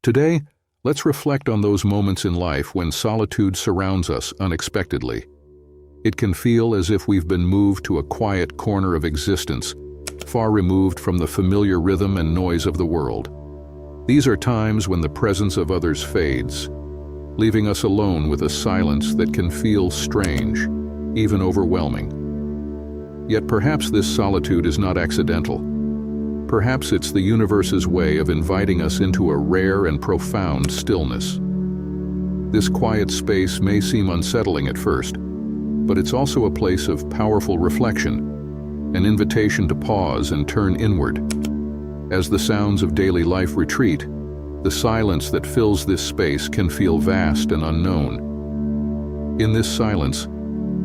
Today, let's reflect on those moments in life when solitude surrounds us unexpectedly. It can feel as if we've been moved to a quiet corner of existence, far removed from the familiar rhythm and noise of the world. These are times when the presence of others fades, leaving us alone with a silence that can feel strange, even overwhelming. Yet perhaps this solitude is not accidental. Perhaps it's the universe's way of inviting us into a rare and profound stillness. This quiet space may seem unsettling at first, but it's also a place of powerful reflection, an invitation to pause and turn inward. As the sounds of daily life retreat, the silence that fills this space can feel vast and unknown. In this silence,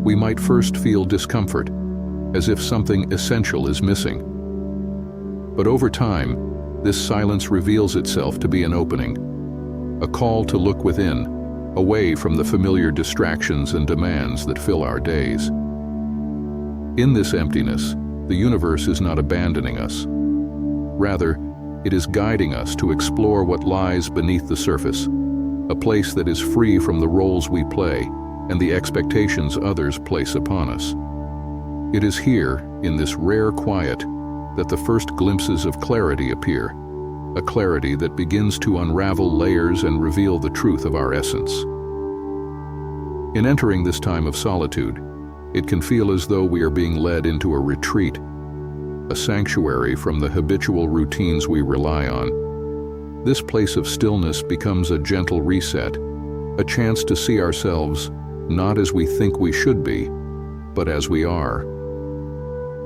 we might first feel discomfort, as if something essential is missing. But over time, this silence reveals itself to be an opening, a call to look within, away from the familiar distractions and demands that fill our days. In this emptiness, the universe is not abandoning us. Rather, it is guiding us to explore what lies beneath the surface, a place that is free from the roles we play and the expectations others place upon us. It is here, in this rare quiet, that the first glimpses of clarity appear, a clarity that begins to unravel layers and reveal the truth of our essence. In entering this time of solitude, it can feel as though we are being led into a retreat, a sanctuary from the habitual routines we rely on. This place of stillness becomes a gentle reset, a chance to see ourselves not as we think we should be, but as we are.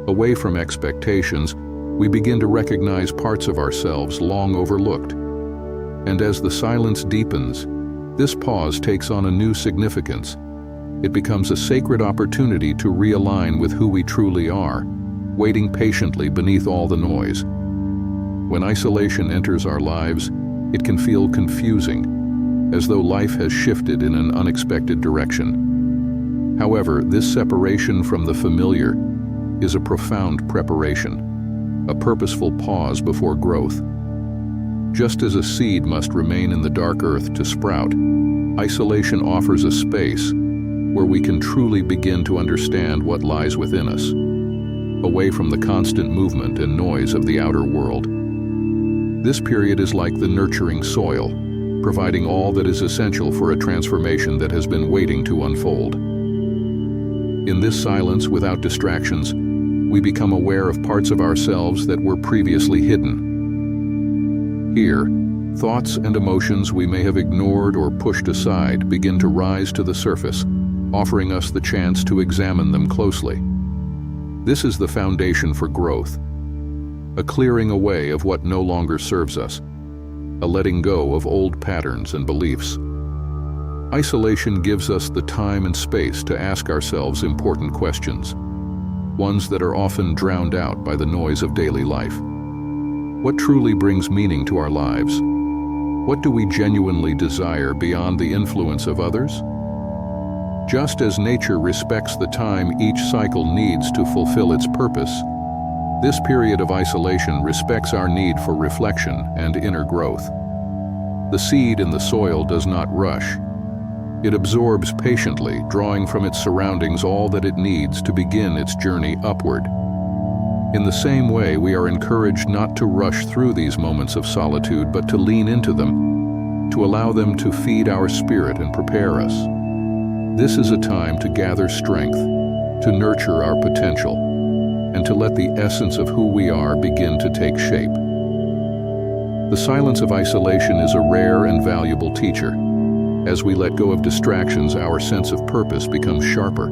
Away from expectations, we begin to recognize parts of ourselves long overlooked. And as the silence deepens, this pause takes on a new significance. It becomes a sacred opportunity to realign with who we truly are, waiting patiently beneath all the noise. When isolation enters our lives, it can feel confusing, as though life has shifted in an unexpected direction. However, this separation from the familiar is a profound preparation, a purposeful pause before growth. Just as a seed must remain in the dark earth to sprout, isolation offers a space where we can truly begin to understand what lies within us, away from the constant movement and noise of the outer world. This period is like the nurturing soil, providing all that is essential for a transformation that has been waiting to unfold. In this silence, without distractions, we become aware of parts of ourselves that were previously hidden. Here, thoughts and emotions we may have ignored or pushed aside begin to rise to the surface, offering us the chance to examine them closely. This is the foundation for growth, a clearing away of what no longer serves us, a letting go of old patterns and beliefs. Isolation gives us the time and space to ask ourselves important questions, ones that are often drowned out by the noise of daily life. What truly brings meaning to our lives? What do we genuinely desire beyond the influence of others? Just as nature respects the time each cycle needs to fulfill its purpose, this period of isolation respects our need for reflection and inner growth. The seed in the soil does not rush. It absorbs patiently, drawing from its surroundings all that it needs to begin its journey upward. In the same way, we are encouraged not to rush through these moments of solitude, but to lean into them, to allow them to feed our spirit and prepare us. This is a time to gather strength, to nurture our potential, and to let the essence of who we are begin to take shape. The silence of isolation is a rare and valuable teacher. As we let go of distractions, our sense of purpose becomes sharper.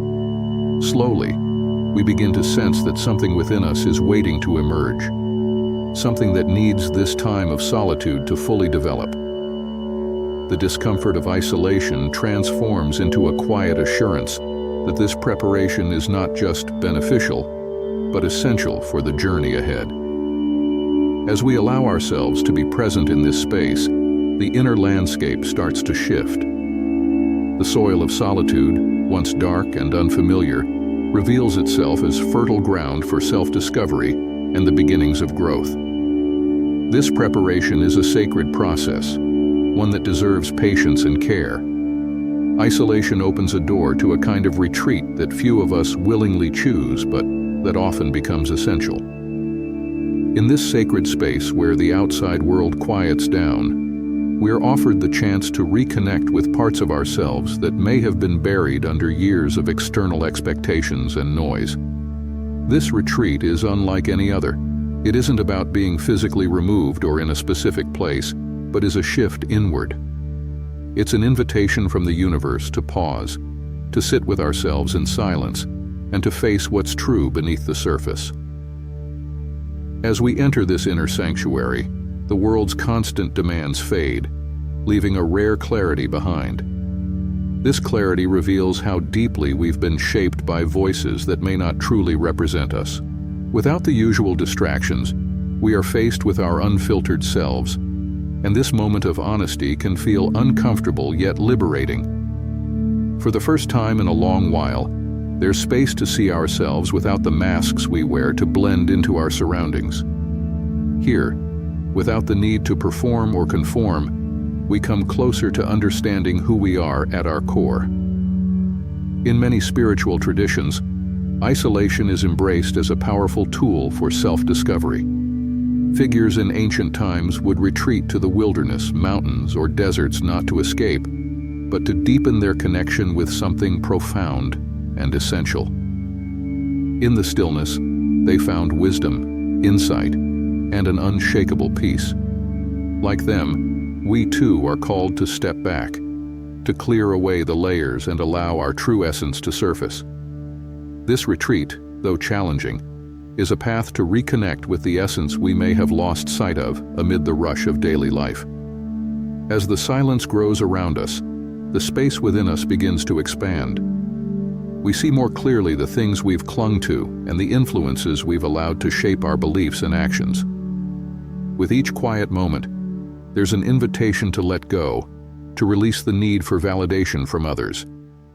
Slowly, we begin to sense that something within us is waiting to emerge, something that needs this time of solitude to fully develop. The discomfort of isolation transforms into a quiet assurance that this preparation is not just beneficial, but essential for the journey ahead. As we allow ourselves to be present in this space, the inner landscape starts to shift. The soil of solitude, once dark and unfamiliar, reveals itself as fertile ground for self-discovery and the beginnings of growth. This preparation is a sacred process, one that deserves patience and care. Isolation opens a door to a kind of retreat that few of us willingly choose, but that often becomes essential. In this sacred space where the outside world quiets down, we are offered the chance to reconnect with parts of ourselves that may have been buried under years of external expectations and noise. This retreat is unlike any other. It isn't about being physically removed or in a specific place, but is a shift inward. It's an invitation from the universe to pause, to sit with ourselves in silence, and to face what's true beneath the surface. As we enter this inner sanctuary, the world's constant demands fade, leaving a rare clarity behind. This clarity reveals how deeply we've been shaped by voices that may not truly represent us. Without the usual distractions, we are faced with our unfiltered selves, and this moment of honesty can feel uncomfortable yet liberating. For the first time in a long while, there's space to see ourselves without the masks we wear to blend into our surroundings. Here, without the need to perform or conform, we come closer to understanding who we are at our core. In many spiritual traditions, isolation is embraced as a powerful tool for self-discovery. Figures in ancient times would retreat to the wilderness, mountains, or deserts not to escape, but to deepen their connection with something profound and essential. In the stillness, they found wisdom, insight, and an unshakable peace. Like them, we too are called to step back, to clear away the layers and allow our true essence to surface. This retreat, though challenging, is a path to reconnect with the essence we may have lost sight of amid the rush of daily life. As the silence grows around us, the space within us begins to expand. We see more clearly the things we've clung to and the influences we've allowed to shape our beliefs and actions. With each quiet moment, there's an invitation to let go, to release the need for validation from others,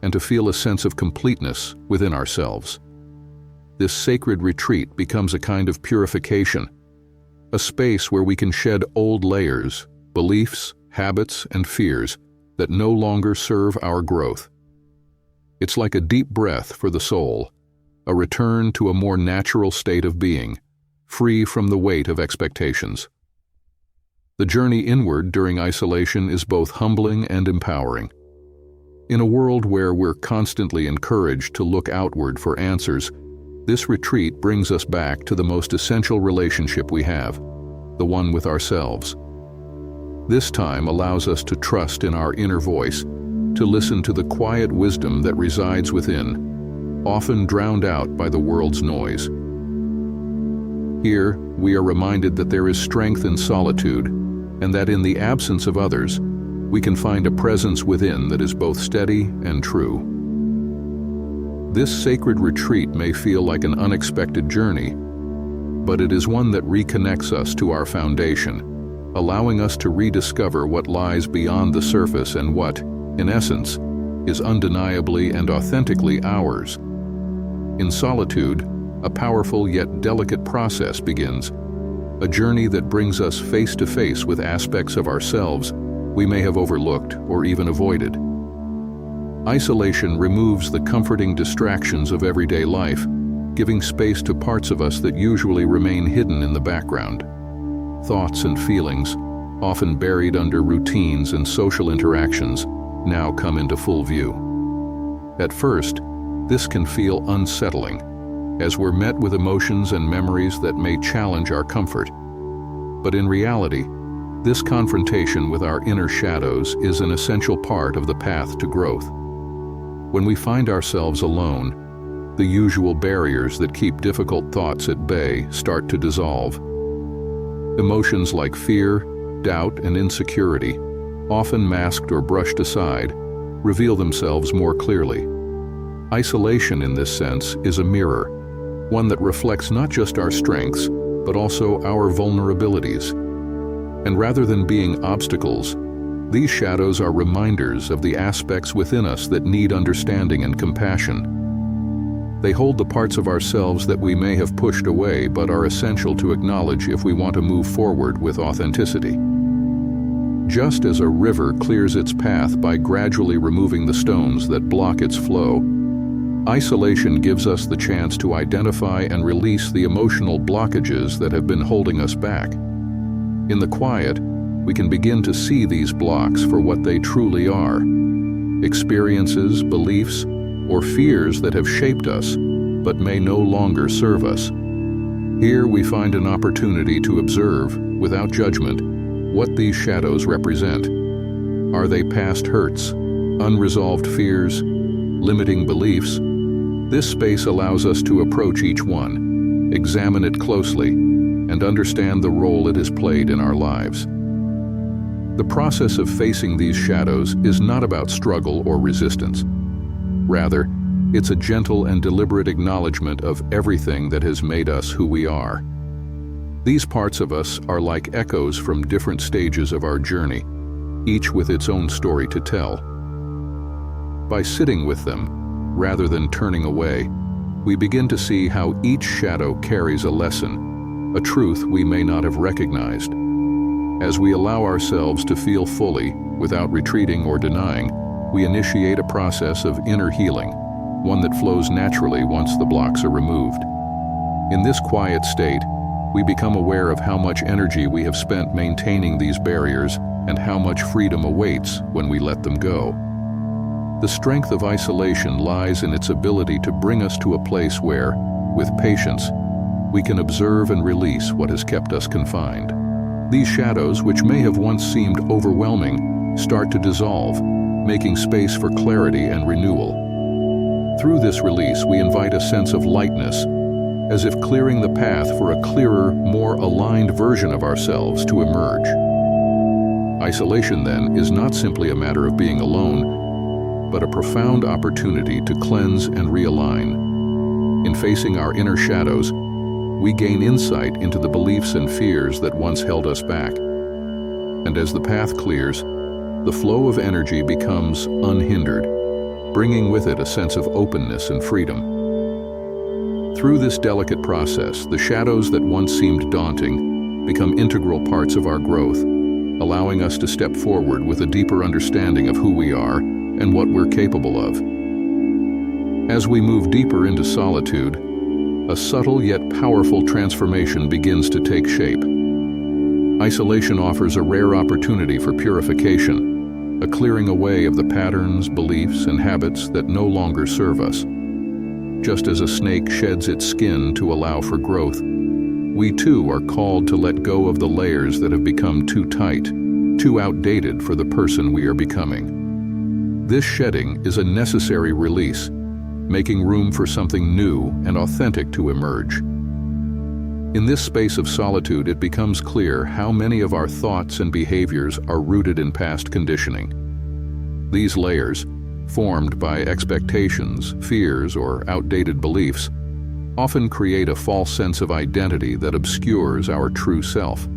and to feel a sense of completeness within ourselves. This sacred retreat becomes a kind of purification, a space where we can shed old layers, beliefs, habits, and fears that no longer serve our growth. It's like a deep breath for the soul, a return to a more natural state of being, free from the weight of expectations. The journey inward during isolation is both humbling and empowering. In a world where we're constantly encouraged to look outward for answers, this retreat brings us back to the most essential relationship we have, the one with ourselves. This time allows us to trust in our inner voice, to listen to the quiet wisdom that resides within, often drowned out by the world's noise. Here, we are reminded that there is strength in solitude, and that in the absence of others, we can find a presence within that is both steady and true. This sacred retreat may feel like an unexpected journey, but it is one that reconnects us to our foundation, allowing us to rediscover what lies beyond the surface and what, in essence, is undeniably and authentically ours. In solitude, a powerful yet delicate process begins, a journey that brings us face to face with aspects of ourselves we may have overlooked or even avoided. Isolation removes the comforting distractions of everyday life, giving space to parts of us that usually remain hidden in the background. Thoughts and feelings, often buried under routines and social interactions, now come into full view. At first, this can feel unsettling, as we're met with emotions and memories that may challenge our comfort. But in reality, this confrontation with our inner shadows is an essential part of the path to growth. When we find ourselves alone, the usual barriers that keep difficult thoughts at bay start to dissolve. Emotions like fear, doubt, and insecurity, often masked or brushed aside, reveal themselves more clearly. Isolation, in this sense, is a mirror, one that reflects not just our strengths, but also our vulnerabilities. And rather than being obstacles, these shadows are reminders of the aspects within us that need understanding and compassion. They hold the parts of ourselves that we may have pushed away but are essential to acknowledge if we want to move forward with authenticity. Just as a river clears its path by gradually removing the stones that block its flow, isolation gives us the chance to identify and release the emotional blockages that have been holding us back. In the quiet, we can begin to see these blocks for what they truly are: experiences, beliefs, or fears that have shaped us but may no longer serve us. Here we find an opportunity to observe, without judgment, what these shadows represent. Are they past hurts, unresolved fears, limiting beliefs? This space allows us to approach each one, examine it closely, and understand the role it has played in our lives. The process of facing these shadows is not about struggle or resistance. Rather, it's a gentle and deliberate acknowledgement of everything that has made us who we are. These parts of us are like echoes from different stages of our journey, each with its own story to tell. By sitting with them, rather than turning away, we begin to see how each shadow carries a lesson, a truth we may not have recognized. As we allow ourselves to feel fully, without retreating or denying, we initiate a process of inner healing, one that flows naturally once the blocks are removed. In this quiet state, we become aware of how much energy we have spent maintaining these barriers and how much freedom awaits when we let them go. The strength of isolation lies in its ability to bring us to a place where, with patience, we can observe and release what has kept us confined. These shadows, which may have once seemed overwhelming, start to dissolve, making space for clarity and renewal. Through this release, we invite a sense of lightness, as if clearing the path for a clearer, more aligned version of ourselves to emerge. Isolation, then, is not simply a matter of being alone, but a profound opportunity to cleanse and realign. In facing our inner shadows, we gain insight into the beliefs and fears that once held us back. And as the path clears, the flow of energy becomes unhindered, bringing with it a sense of openness and freedom. Through this delicate process, the shadows that once seemed daunting become integral parts of our growth, allowing us to step forward with a deeper understanding of who we are and what we're capable of. As we move deeper into solitude, a subtle yet powerful transformation begins to take shape. Isolation offers a rare opportunity for purification, a clearing away of the patterns, beliefs, and habits that no longer serve us. Just as a snake sheds its skin to allow for growth, we too are called to let go of the layers that have become too tight, too outdated for the person we are becoming. This shedding is a necessary release, making room for something new and authentic to emerge. In this space of solitude, it becomes clear how many of our thoughts and behaviors are rooted in past conditioning. These layers, formed by expectations, fears, or outdated beliefs, often create a false sense of identity that obscures our true self.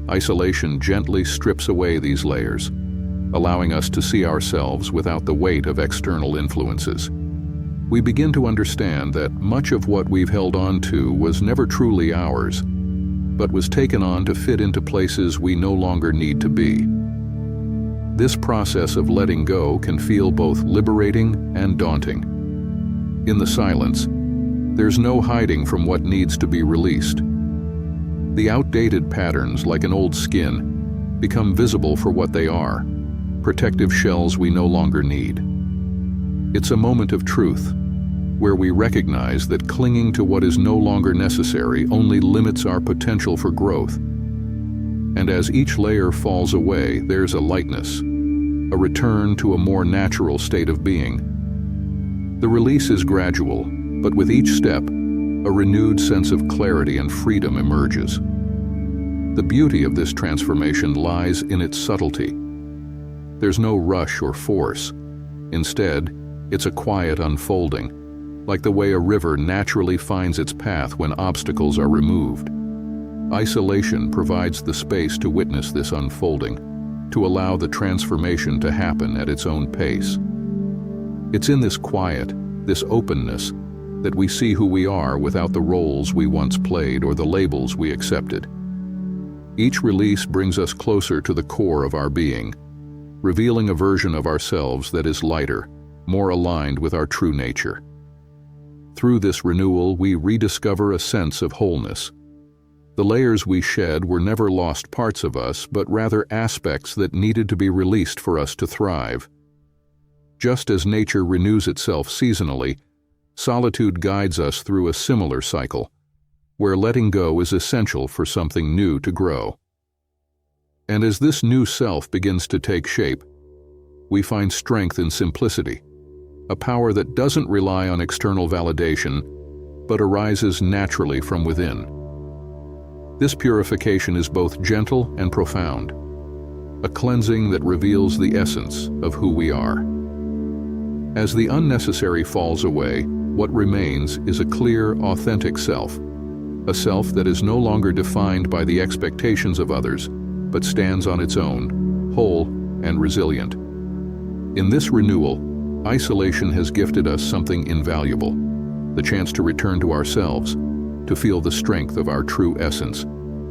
Isolation gently strips away these layers, allowing us to see ourselves without the weight of external influences. We begin to understand that much of what we've held on to was never truly ours, but was taken on to fit into places we no longer need to be. This process of letting go can feel both liberating and daunting. In the silence, there's no hiding from what needs to be released. The outdated patterns, like an old skin, become visible for what they are, protective shells we no longer need. It's a moment of truth, where we recognize that clinging to what is no longer necessary only limits our potential for growth. And as each layer falls away, there's a lightness, a return to a more natural state of being. The release is gradual, but with each step, a renewed sense of clarity and freedom emerges. The beauty of this transformation lies in its subtlety. There's no rush or force. Instead, it's a quiet unfolding, like the way a river naturally finds its path when obstacles are removed. Isolation provides the space to witness this unfolding, to allow the transformation to happen at its own pace. It's in this quiet, this openness, that we see who we are without the roles we once played or the labels we accepted. Each release brings us closer to the core of our being, revealing a version of ourselves that is lighter, more aligned with our true nature. Through this renewal, we rediscover a sense of wholeness. The layers we shed were never lost parts of us, but rather aspects that needed to be released for us to thrive. Just as nature renews itself seasonally, solitude guides us through a similar cycle, where letting go is essential for something new to grow. And as this new self begins to take shape, we find strength in simplicity, a power that doesn't rely on external validation, but arises naturally from within. This purification is both gentle and profound, a cleansing that reveals the essence of who we are. As the unnecessary falls away, what remains is a clear, authentic self, a self that is no longer defined by the expectations of others, but stands on its own, whole and resilient. In this renewal, isolation has gifted us something invaluable, the chance to return to ourselves, to feel the strength of our true essence,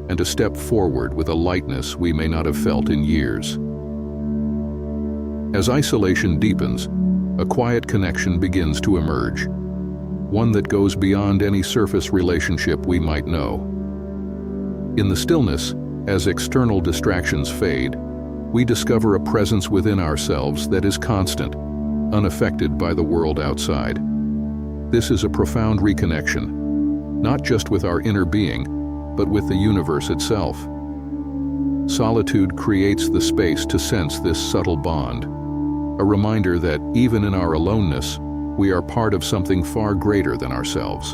and to step forward with a lightness we may not have felt in years. As isolation deepens, a quiet connection begins to emerge, one that goes beyond any surface relationship we might know. In the stillness, as external distractions fade, we discover a presence within ourselves that is constant, unaffected by the world outside. This is a profound reconnection, not just with our inner being, but with the universe itself. Solitude creates the space to sense this subtle bond, a reminder that even in our aloneness, we are part of something far greater than ourselves.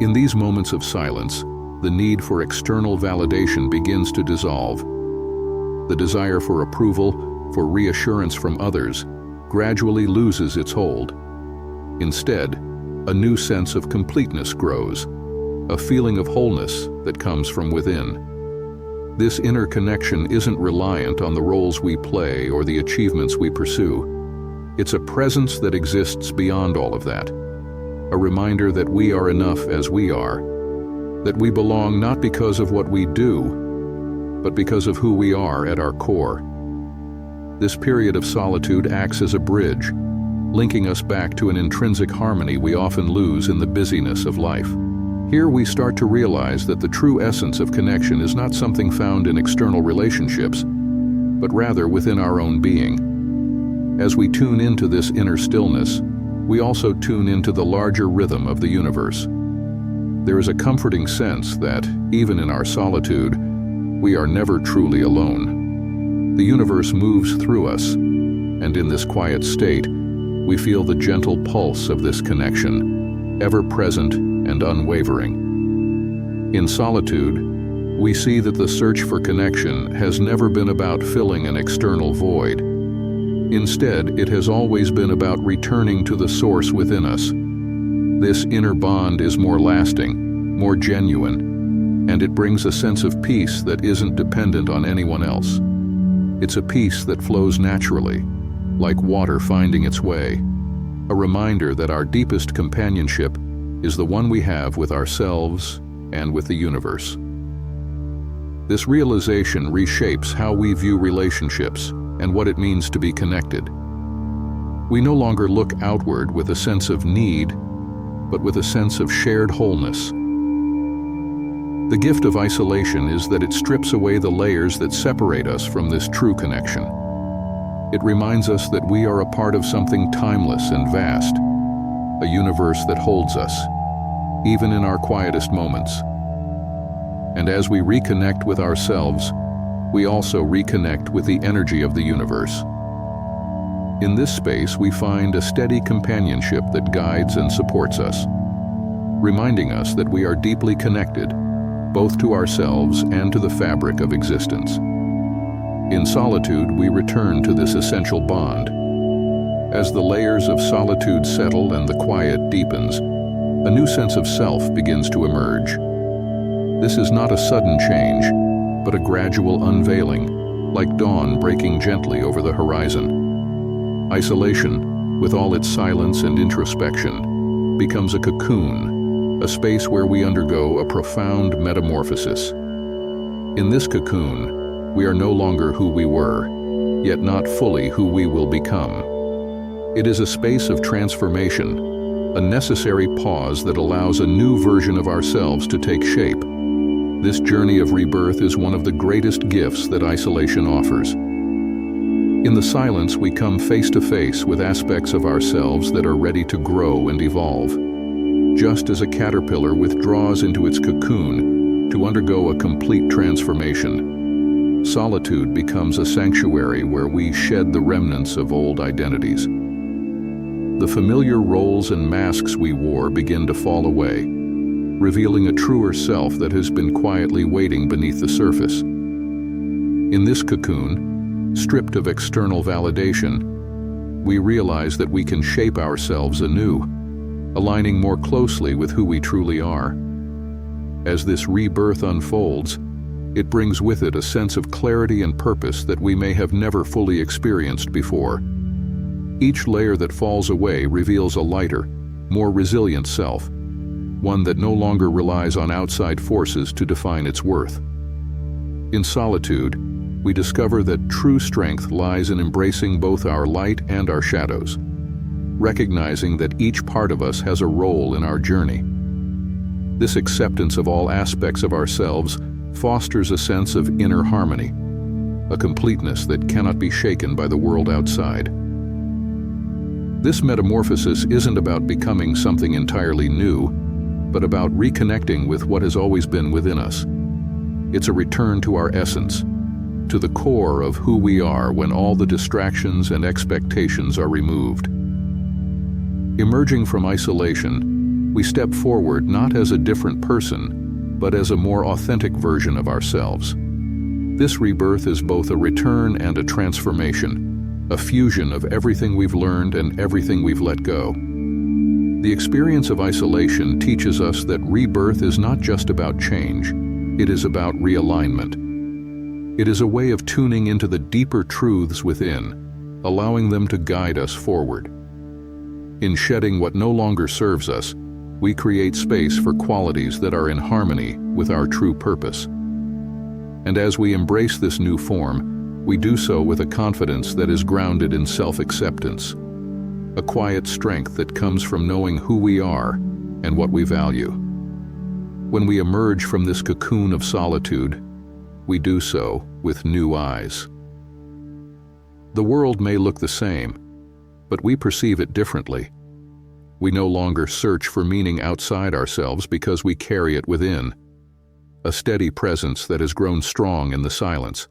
In these moments of silence, the need for external validation begins to dissolve. The desire for approval, for reassurance from others, gradually loses its hold. Instead, a new sense of completeness grows, a feeling of wholeness that comes from within. This inner connection isn't reliant on the roles we play or the achievements we pursue. It's a presence that exists beyond all of that, a reminder that we are enough as we are, that we belong not because of what we do, but because of who we are at our core. This period of solitude acts as a bridge, linking us back to an intrinsic harmony we often lose in the busyness of life. Here we start to realize that the true essence of connection is not something found in external relationships, but rather within our own being. As we tune into this inner stillness, we also tune into the larger rhythm of the universe. There is a comforting sense that, even in our solitude, we are never truly alone. The universe moves through us, and in this quiet state, we feel the gentle pulse of this connection, ever present and unwavering. In solitude, we see that the search for connection has never been about filling an external void. Instead, it has always been about returning to the source within us. This inner bond is more lasting, more genuine, and it brings a sense of peace that isn't dependent on anyone else. It's a peace that flows naturally, like water finding its way, a reminder that our deepest companionship is the one we have with ourselves and with the universe. This realization reshapes how we view relationships and what it means to be connected. We no longer look outward with a sense of need, but with a sense of shared wholeness. The gift of isolation is that it strips away the layers that separate us from this true connection. It reminds us that we are a part of something timeless and vast, a universe that holds us, even in our quietest moments. And as we reconnect with ourselves, we also reconnect with the energy of the universe. In this space, we find a steady companionship that guides and supports us, reminding us that we are deeply connected, both to ourselves and to the fabric of existence. In solitude, we return to this essential bond. As the layers of solitude settle and the quiet deepens, a new sense of self begins to emerge. This is not a sudden change, but a gradual unveiling, like dawn breaking gently over the horizon. Isolation, with all its silence and introspection, becomes a cocoon, a space where we undergo a profound metamorphosis. In this cocoon, we are no longer who we were, yet not fully who we will become. It is a space of transformation, a necessary pause that allows a new version of ourselves to take shape. This journey of rebirth is one of the greatest gifts that isolation offers. In the silence, we come face to face with aspects of ourselves that are ready to grow and evolve. Just as a caterpillar withdraws into its cocoon to undergo a complete transformation, solitude becomes a sanctuary where we shed the remnants of old identities. The familiar roles and masks we wore begin to fall away, revealing a truer self that has been quietly waiting beneath the surface. In this cocoon, stripped of external validation, we realize that we can shape ourselves anew, aligning more closely with who we truly are. As this rebirth unfolds, it brings with it a sense of clarity and purpose that we may have never fully experienced before. Each layer that falls away reveals a lighter, more resilient self, one that no longer relies on outside forces to define its worth. In solitude, we discover that true strength lies in embracing both our light and our shadows, recognizing that each part of us has a role in our journey. This acceptance of all aspects of ourselves fosters a sense of inner harmony, a completeness that cannot be shaken by the world outside. This metamorphosis isn't about becoming something entirely new, but about reconnecting with what has always been within us. It's a return to our essence, to the core of who we are when all the distractions and expectations are removed. Emerging from isolation, we step forward not as a different person, but as a more authentic version of ourselves. This rebirth is both a return and a transformation, a fusion of everything we've learned and everything we've let go. The experience of isolation teaches us that rebirth is not just about change, it is about realignment. It is a way of tuning into the deeper truths within, allowing them to guide us forward. In shedding what no longer serves us, we create space for qualities that are in harmony with our true purpose. And as we embrace this new form, we do so with a confidence that is grounded in self-acceptance, a quiet strength that comes from knowing who we are and what we value. When we emerge from this cocoon of solitude, we do so with new eyes. The world may look the same, but we perceive it differently. We no longer search for meaning outside ourselves because we carry it within, a steady presence that has grown strong in the silence.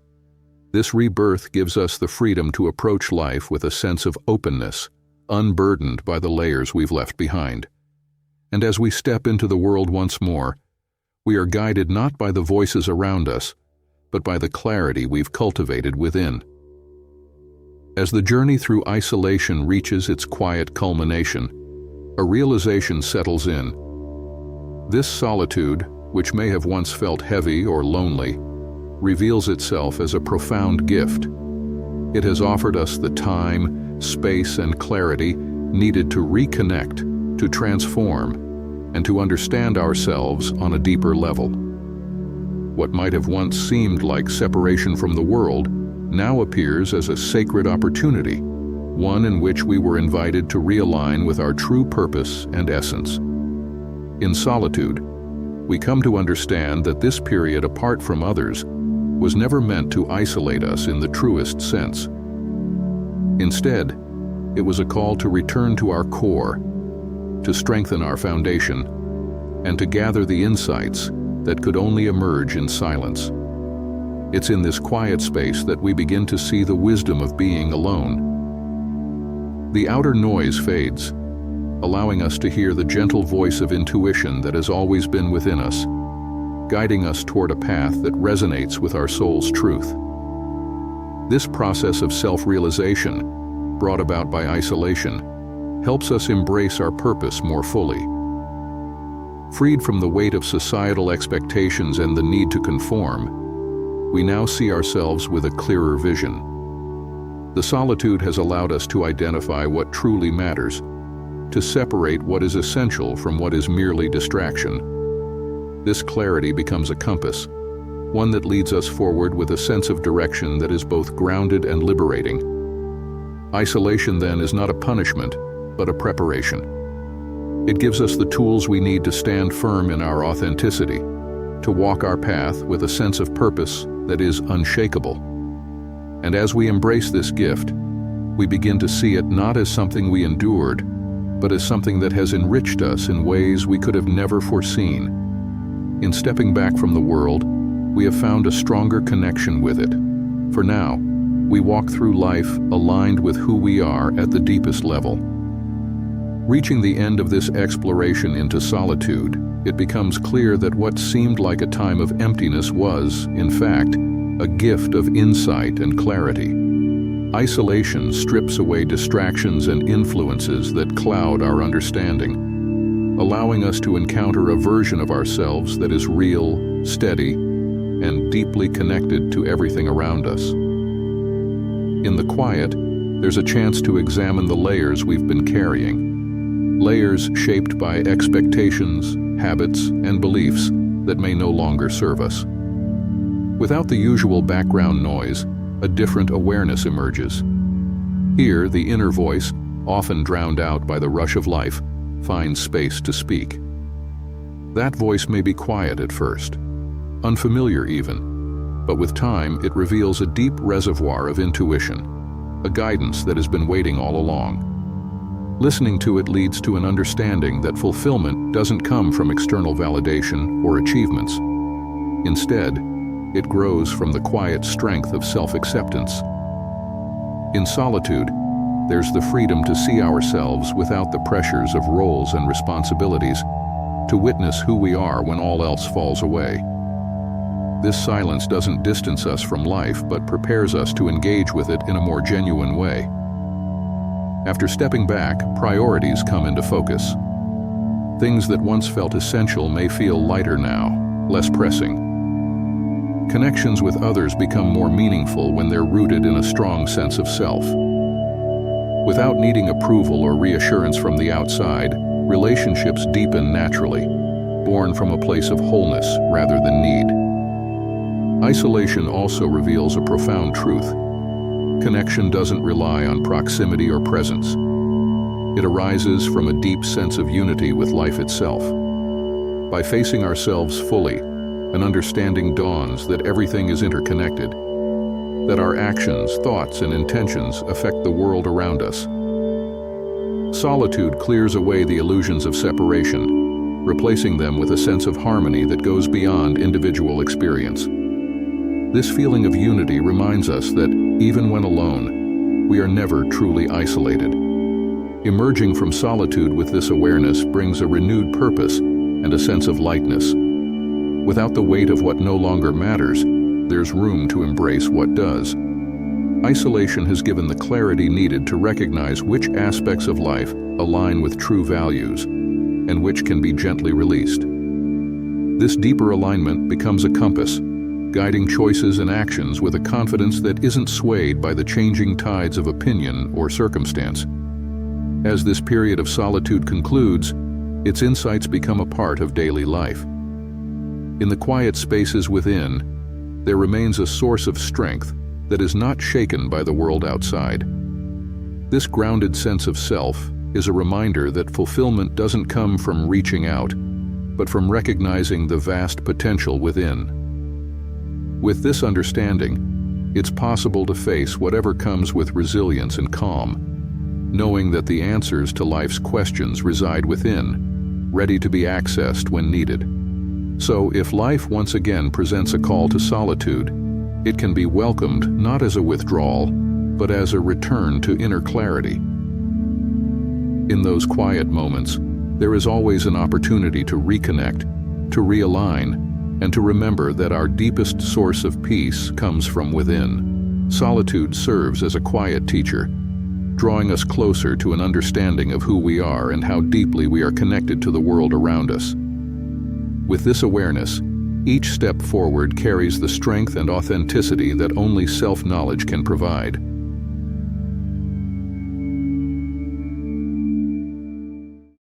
This rebirth gives us the freedom to approach life with a sense of openness, unburdened by the layers we've left behind. And as we step into the world once more, we are guided not by the voices around us, but by the clarity we've cultivated within. As the journey through isolation reaches its quiet culmination, a realization settles in. This solitude, which may have once felt heavy or lonely, reveals itself as a profound gift. It has offered us the time, space, and clarity needed to reconnect, to transform, and to understand ourselves on a deeper level. What might have once seemed like separation from the world now appears as a sacred opportunity, one in which we were invited to realign with our true purpose and essence. In solitude, we come to understand that this period apart from others was never meant to isolate us in the truest sense. Instead, it was a call to return to our core, to strengthen our foundation, and to gather the insights that could only emerge in silence. It's in this quiet space that we begin to see the wisdom of being alone. The outer noise fades, allowing us to hear the gentle voice of intuition that has always been within us, guiding us toward a path that resonates with our soul's truth. This process of self-realization, brought about by isolation, helps us embrace our purpose more fully. Freed from the weight of societal expectations and the need to conform, we now see ourselves with a clearer vision. The solitude has allowed us to identify what truly matters, to separate what is essential from what is merely distraction. This clarity becomes a compass, one that leads us forward with a sense of direction that is both grounded and liberating. Isolation, then, is not a punishment, but a preparation. It gives us the tools we need to stand firm in our authenticity, to walk our path with a sense of purpose that is unshakable. And as we embrace this gift, we begin to see it not as something we endured, but as something that has enriched us in ways we could have never foreseen. In stepping back from the world, we have found a stronger connection with it. For now, we walk through life aligned with who we are at the deepest level. Reaching the end of this exploration into solitude, it becomes clear that what seemed like a time of emptiness was, in fact, a gift of insight and clarity. Isolation strips away distractions and influences that cloud our understanding, allowing us to encounter a version of ourselves that is real, steady, and deeply connected to everything around us. In the quiet, there's a chance to examine the layers we've been carrying, layers shaped by expectations, habits, and beliefs that may no longer serve us. Without the usual background noise, a different awareness emerges. Here, the inner voice, often drowned out by the rush of life, finds space to speak. That voice may be quiet at first, unfamiliar even, but with time it reveals a deep reservoir of intuition, a guidance that has been waiting all along. Listening to it leads to an understanding that fulfillment doesn't come from external validation or achievements. Instead, it grows from the quiet strength of self-acceptance. In solitude, there's the freedom to see ourselves without the pressures of roles and responsibilities, to witness who we are when all else falls away. This silence doesn't distance us from life, but prepares us to engage with it in a more genuine way. After stepping back, priorities come into focus. Things that once felt essential may feel lighter now, less pressing. Connections with others become more meaningful when they're rooted in a strong sense of self. Without needing approval or reassurance from the outside, relationships deepen naturally, born from a place of wholeness rather than need. Isolation also reveals a profound truth. Connection doesn't rely on proximity or presence. It arises from a deep sense of unity with life itself. By facing ourselves fully, an understanding dawns that everything is interconnected, that our actions, thoughts, and intentions affect the world around us. Solitude clears away the illusions of separation, replacing them with a sense of harmony that goes beyond individual experience. This feeling of unity reminds us that, even when alone, we are never truly isolated. Emerging from solitude with this awareness brings a renewed purpose and a sense of lightness. Without the weight of what no longer matters, there's room to embrace what does. Isolation has given the clarity needed to recognize which aspects of life align with true values, and which can be gently released. This deeper alignment becomes a compass, guiding choices and actions with a confidence that isn't swayed by the changing tides of opinion or circumstance. As this period of solitude concludes, its insights become a part of daily life. In the quiet spaces within, there remains a source of strength that is not shaken by the world outside. This grounded sense of self is a reminder that fulfillment doesn't come from reaching out, but from recognizing the vast potential within. With this understanding, it's possible to face whatever comes with resilience and calm, knowing that the answers to life's questions reside within, ready to be accessed when needed. So, if life once again presents a call to solitude, it can be welcomed not as a withdrawal, but as a return to inner clarity. In those quiet moments, there is always an opportunity to reconnect, to realign, and to remember that our deepest source of peace comes from within. Solitude serves as a quiet teacher, drawing us closer to an understanding of who we are and how deeply we are connected to the world around us. With this awareness, each step forward carries the strength and authenticity that only self-knowledge can provide.